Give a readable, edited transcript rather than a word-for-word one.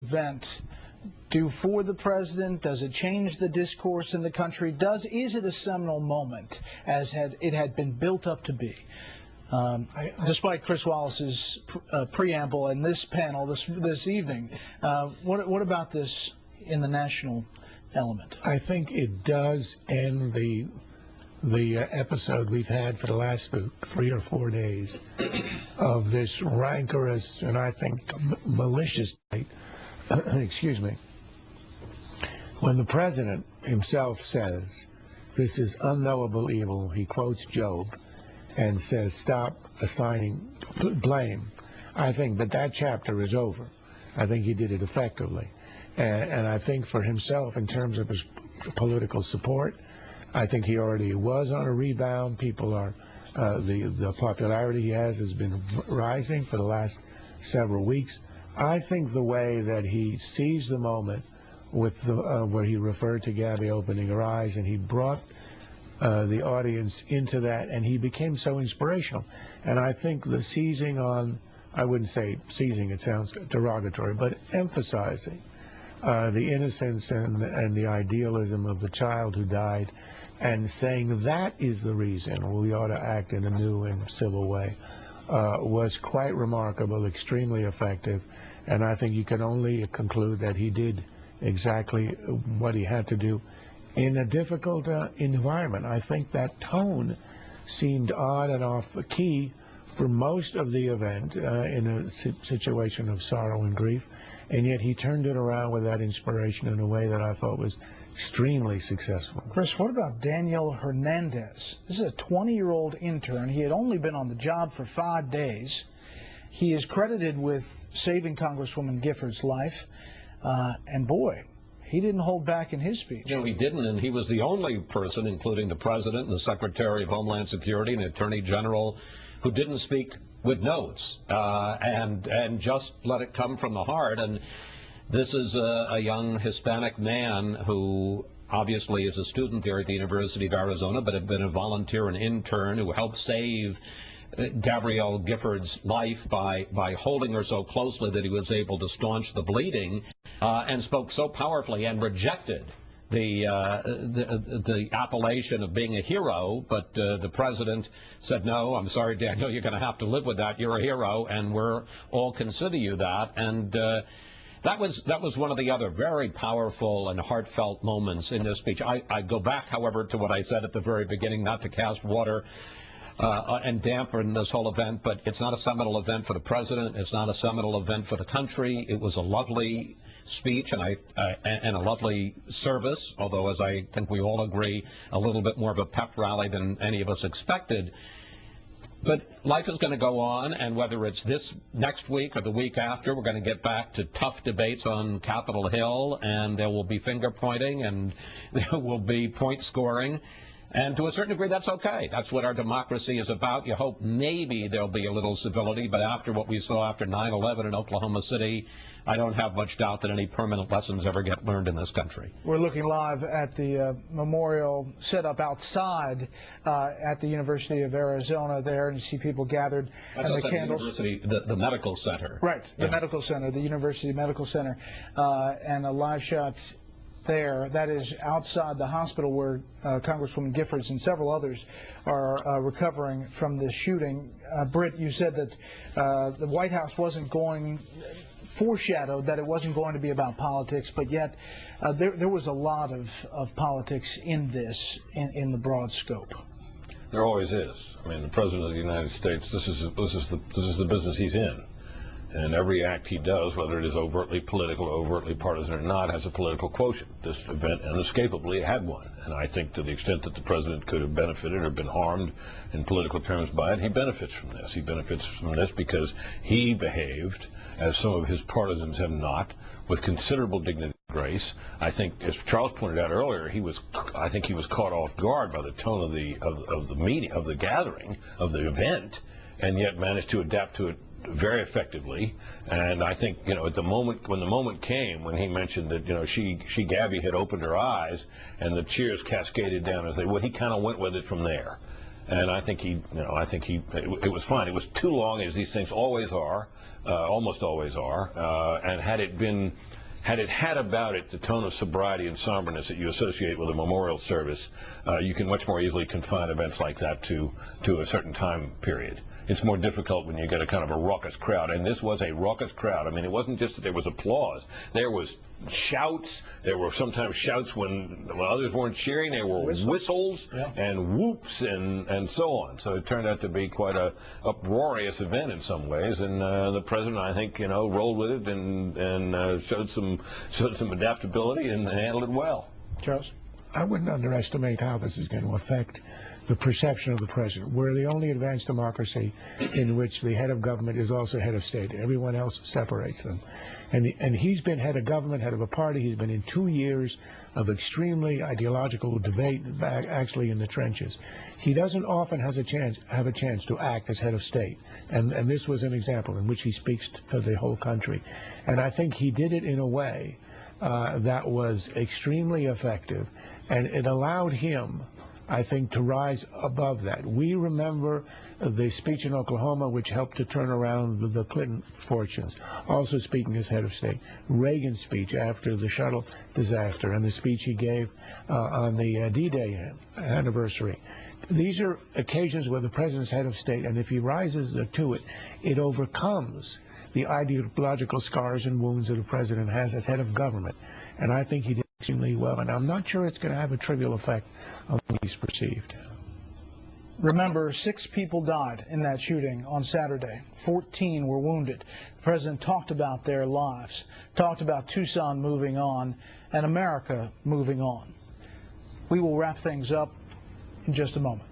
event do for the president? Does it change the discourse in the country? Is it a seminal moment, as it had been built up to be? Despite Chris Wallace's preamble and this panel this evening, what about this in the national element? I think it does end the episode we've had for the last 3 or 4 days of this rancorous and I think malicious debate. Excuse me. When the president himself says this is unknowable evil, he quotes Job and says stop assigning blame. I think that chapter is over. I think he did it effectively. And I think for himself, in terms of his political support, I think he already was on a rebound. People are, the popularity he has been rising for the last several weeks. I think the way that he seized the moment with where he referred to Gabby opening her eyes, and he brought the audience into that, and he became so inspirational. And I think the seizing on, I wouldn't say seizing, it sounds derogatory, but emphasizing the innocence and the idealism of the child who died, and saying that is the reason we ought to act in a new and civil way, was quite remarkable, extremely effective, and I think you can only conclude that he did exactly what he had to do in a difficult environment. I think that tone seemed odd and off the key for most of the event in a situation of sorrow and grief, and yet he turned it around with that inspiration in a way that I thought was extremely successful. Chris, what about Daniel Hernandez? This is a 20-year-old intern. He had only been on the job for 5 days. He is credited with saving Congresswoman Gifford's life, and boy, he didn't hold back in his speech. No, he didn't, and he was the only person, including the President and the Secretary of Homeland Security and the Attorney General, who didn't speak with notes and just let it come from the heart. And this is a young Hispanic man who obviously is a student there at the University of Arizona, but had been a volunteer and intern who helped save Gabrielle Gifford's life by holding her so closely that he was able to staunch the bleeding, and spoke so powerfully and rejected the appellation of being a hero, but the president said, no, I'm sorry, Daniel, you're going to have to live with that. You're a hero, and we're all consider you that. And that was one of the other very powerful and heartfelt moments in this speech. I go back, however, to what I said at the very beginning, not to cast water and dampen this whole event, but it's not a seminal event for the president. It's not a seminal event for the country. It was a lovely speech and a lovely service, although, as I think we all agree, a little bit more of a pep rally than any of us expected. But life is going to go on, and whether it's this next week or the week after, we're going to get back to tough debates on Capitol Hill, and there will be finger pointing and there will be point scoring. And to a certain degree, that's okay. That's what our democracy is about. You hope maybe there'll be a little civility, but after what we saw after 9/11 in Oklahoma City, I don't have much doubt that any permanent lessons ever get learned in this country. We're looking live at the memorial set up outside at the University of Arizona there, and you see people gathered. That's and outside the candles. The university, the medical center. Right, the medical center, the University Medical Center, and a live shot there. That is outside the hospital where Congresswoman Giffords and several others are recovering from this shooting. Britt, you said that the White House foreshadowed that it wasn't going to be about politics, but yet there was a lot of politics in this, in the broad scope. There always is. I mean, the President of the United States, this is the business he's in. And every act he does, whether it is overtly political, overtly partisan or not, has a political quotient. This event inescapably had one. And I think to the extent that the president could have benefited or been harmed in political terms by it, he benefits from this. He benefits from this because he behaved, as some of his partisans have not, with considerable dignity and grace. I think, as Charles pointed out earlier, I think he was caught off guard by the tone of the meeting, of the gathering, of the event, and yet managed to adapt to it very effectively. And I think, at the moment, when the moment came, when he mentioned that, Gabby had opened her eyes and the cheers cascaded down as he kind of went with it from there. And I think it was fine. It was too long, as these things always are, almost always are. And had it had about it the tone of sobriety and somberness that you associate with a memorial service, you can much more easily confine events like that to a certain time period. It's more difficult when you get a kind of a raucous crowd, and this was a raucous crowd. I mean, it wasn't just that there was applause. There was shouts. There were sometimes shouts when others weren't cheering. There were whistles and whoops and so on. So it turned out to be quite a uproarious event in some ways, and the president, I think, rolled with it and showed some adaptability and handled it well. Charles? I wouldn't underestimate how this is going to affect the perception of the president. We're the only advanced democracy in which the head of government is also head of state. Everyone else separates them. And he's been head of government, head of a party. He's been in 2 years of extremely ideological debate, actually in the trenches. He doesn't often have a chance to act as head of state. And this was an example in which he speaks to the whole country. And I think he did it in a way that was extremely effective, and it allowed him, I think, to rise above that. We remember the speech in Oklahoma, which helped to turn around the Clinton fortunes, also speaking as head of state. Reagan's speech after the shuttle disaster, and the speech he gave on the D-Day anniversary. These are occasions where the president's head of state, and if he rises to it, it overcomes the ideological scars and wounds that a president has as head of government. And I think he did extremely well. And I'm not sure it's going to have a trivial effect on what he's perceived. Remember, 6 people died in that shooting on Saturday. 14 were wounded. The president talked about their lives, talked about Tucson moving on, and America moving on. We will wrap things up in just a moment.